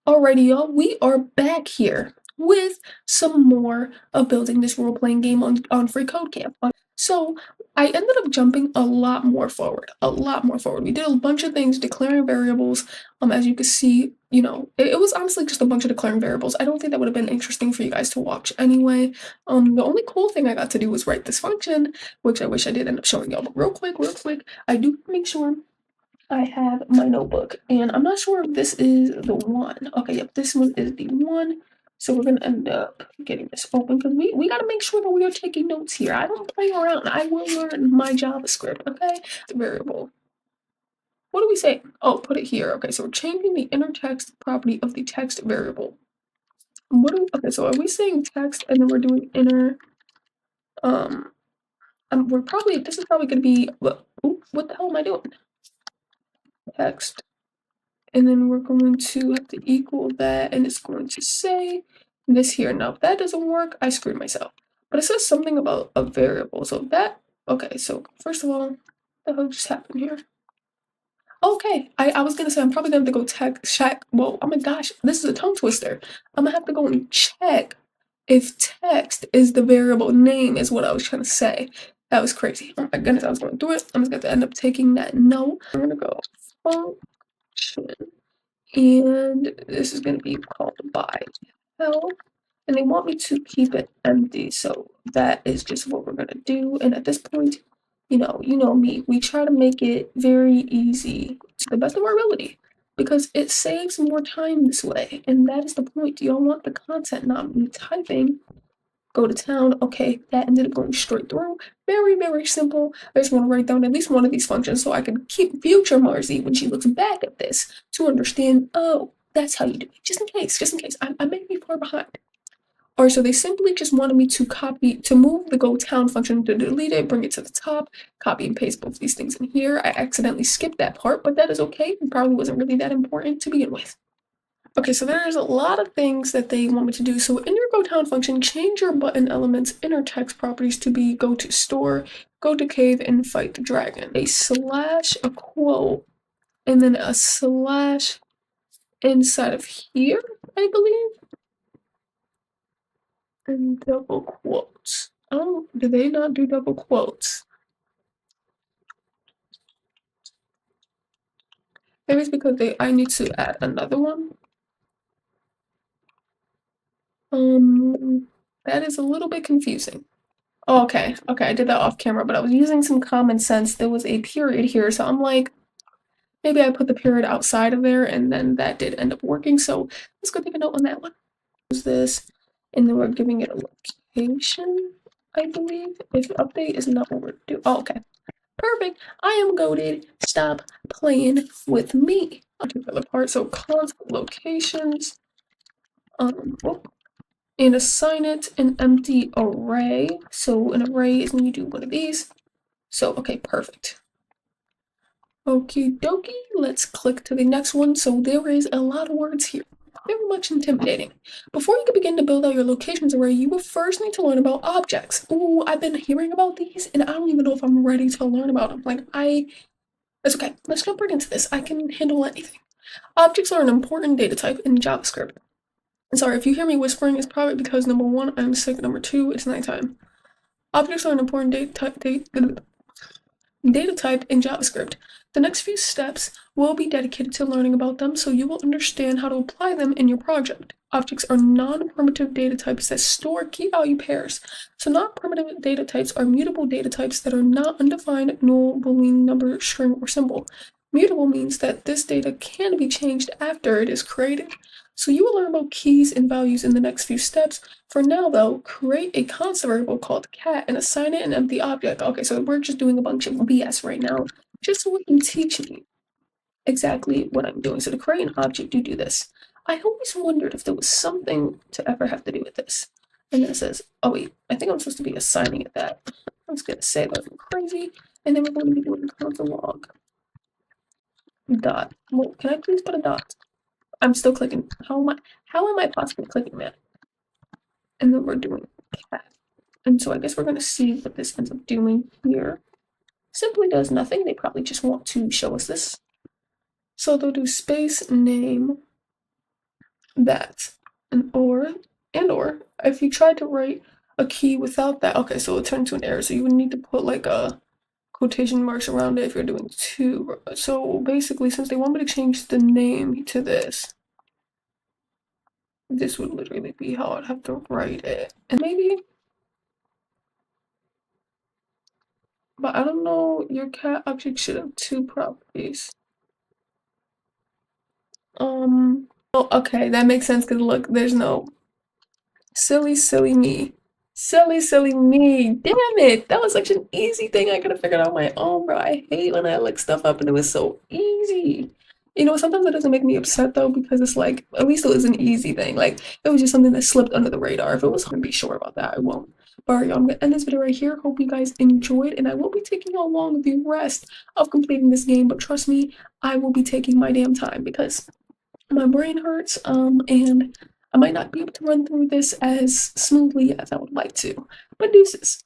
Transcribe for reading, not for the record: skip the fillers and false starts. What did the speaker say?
Alrighty, y'all, we are back here with some more of building this role-playing game on Free Code Camp. So I ended up jumping a lot more forward, a lot more forward. We did a bunch of things, declaring variables. As you can see, it was honestly just a bunch of declaring variables. I don't think that would have been interesting for you guys to watch anyway. The only cool thing I got to do was write this function, which I wish I did end up showing y'all. But real quick, I do make sure I have my notebook, and I'm not sure if this is the one. Okay, yep, this one is the one. So we're gonna end up getting this open because we gotta make sure that we are taking notes here. I don't play around. I will learn my JavaScript, okay? The variable. What do we say? Oh, put it here. Okay, so we're changing the inner text property of the text variable. Okay, so are we saying text and then we're doing inner, um, this is probably gonna be, what the hell am I doing? Text. And then we're going to have to equal that, and it's going to say this here. Now, if that doesn't work, I screwed myself. But it says something about a variable. So okay, so first of all, what the hell just happened here? Okay, I was gonna say I'm probably gonna have to go check. Whoa, oh my gosh, this is a tongue twister. I'm gonna have to go and check if text is the variable name, is what I was trying to say. That was crazy. Oh my goodness, I was going through it. I'm just gonna end up taking that note. I'm gonna go function. And this is going to be called by health, and they want me to keep it empty, so that is just what we're going to do. And at this point, you know me, we try to make it very easy to the best of our ability because it saves more time this way, and that is the point. You don't want the content, not me typing. Go to town. Okay, that ended up going straight through. Very, very simple. I just want to write down at least one of these functions so I can keep future Marzi when she looks back at this to understand, oh, that's how you do it. Just in case. I may be far behind. Or so they simply just wanted me to move the go town function to delete it, bring it to the top, copy and paste both these things in here. I accidentally skipped that part, but that is okay. It probably wasn't really that important to begin with. Okay, so there's a lot of things that they want me to do. So in your GoTown function, change your button element's inner text properties to be go to store, go to cave, and fight the dragon. A slash, a quote, and then a slash inside of here, I believe. And double quotes. Oh, do they not do double quotes? Maybe it's because I need to add another one. That is a little bit confusing. Oh, okay, I did that off camera, but I was using some common sense. There was a period here, so I'm like, maybe I put the period outside of there, and then that did end up working, so let's go take a note on that one. Use this, and then we're giving it a location, I believe. If update is not what we're doing. Oh, okay. Perfect. I am goated. Stop playing with me. I'll do the other part. So constant locations. And assign it an empty array. So an array is when you do one of these. So, okay, perfect. Okie dokie, let's click to the next one. So there is a lot of words here. Very much intimidating. Before you can begin to build out your locations array, you will first need to learn about objects. Ooh, I've been hearing about these, and I don't even know if I'm ready to learn about them. That's okay. Let's jump right into this. I can handle anything. Objects are an important data type in JavaScript. Sorry, if you hear me whispering, it's probably because number one, I'm sick, number two, it's nighttime. Objects are an important data type in JavaScript. The next few steps will be dedicated to learning about them so you will understand how to apply them in your project. Objects are non-primitive data types that store key value pairs. So non-primitive data types are mutable data types that are not undefined, null, boolean, number, string, or symbol. Mutable means that this data can be changed after it is created. So you will learn about keys and values in the next few steps. For now, though, create a constant variable called cat and assign it an empty object. Okay, so we're just doing a bunch of BS right now, just so it can teach me exactly what I'm doing. So to create an object, you do this. I always wondered if there was something to ever have to do with this. And then it says, oh wait, I think I'm supposed to be assigning it that. I was gonna say that I'm crazy. And then we're going to be doing console log dot. Well, can I please put a dot? I'm still clicking. How am I possibly clicking that? And then we're doing cat. And so I guess we're gonna see what this ends up doing here. Simply does nothing. They probably just want to show us this. So they'll do space name that. And or if you tried to write a key without that, okay, so it turned to an error. So you would need to put like a quotation marks around it if you're doing two. So basically, since they want me to change the name to this would literally be how I'd have to write it. And maybe, but I don't know, your cat object should have two properties. Oh, okay, that makes sense because look, there's no silly me. Silly me. Damn it. That was such an easy thing I could have figured out on my own, bro. I hate when I look stuff up and it was so easy. You know, sometimes it doesn't make me upset though because it's like, at least it was an easy thing. Like, it was just something that slipped under the radar. If it was hard to be sure about that, I won't. But alright, y'all, I'm gonna end this video right here. Hope you guys enjoyed, and I will be taking along the rest of completing this game. But trust me, I will be taking my damn time because my brain hurts, and I might not be able to run through this as smoothly as I would like to. But deuces.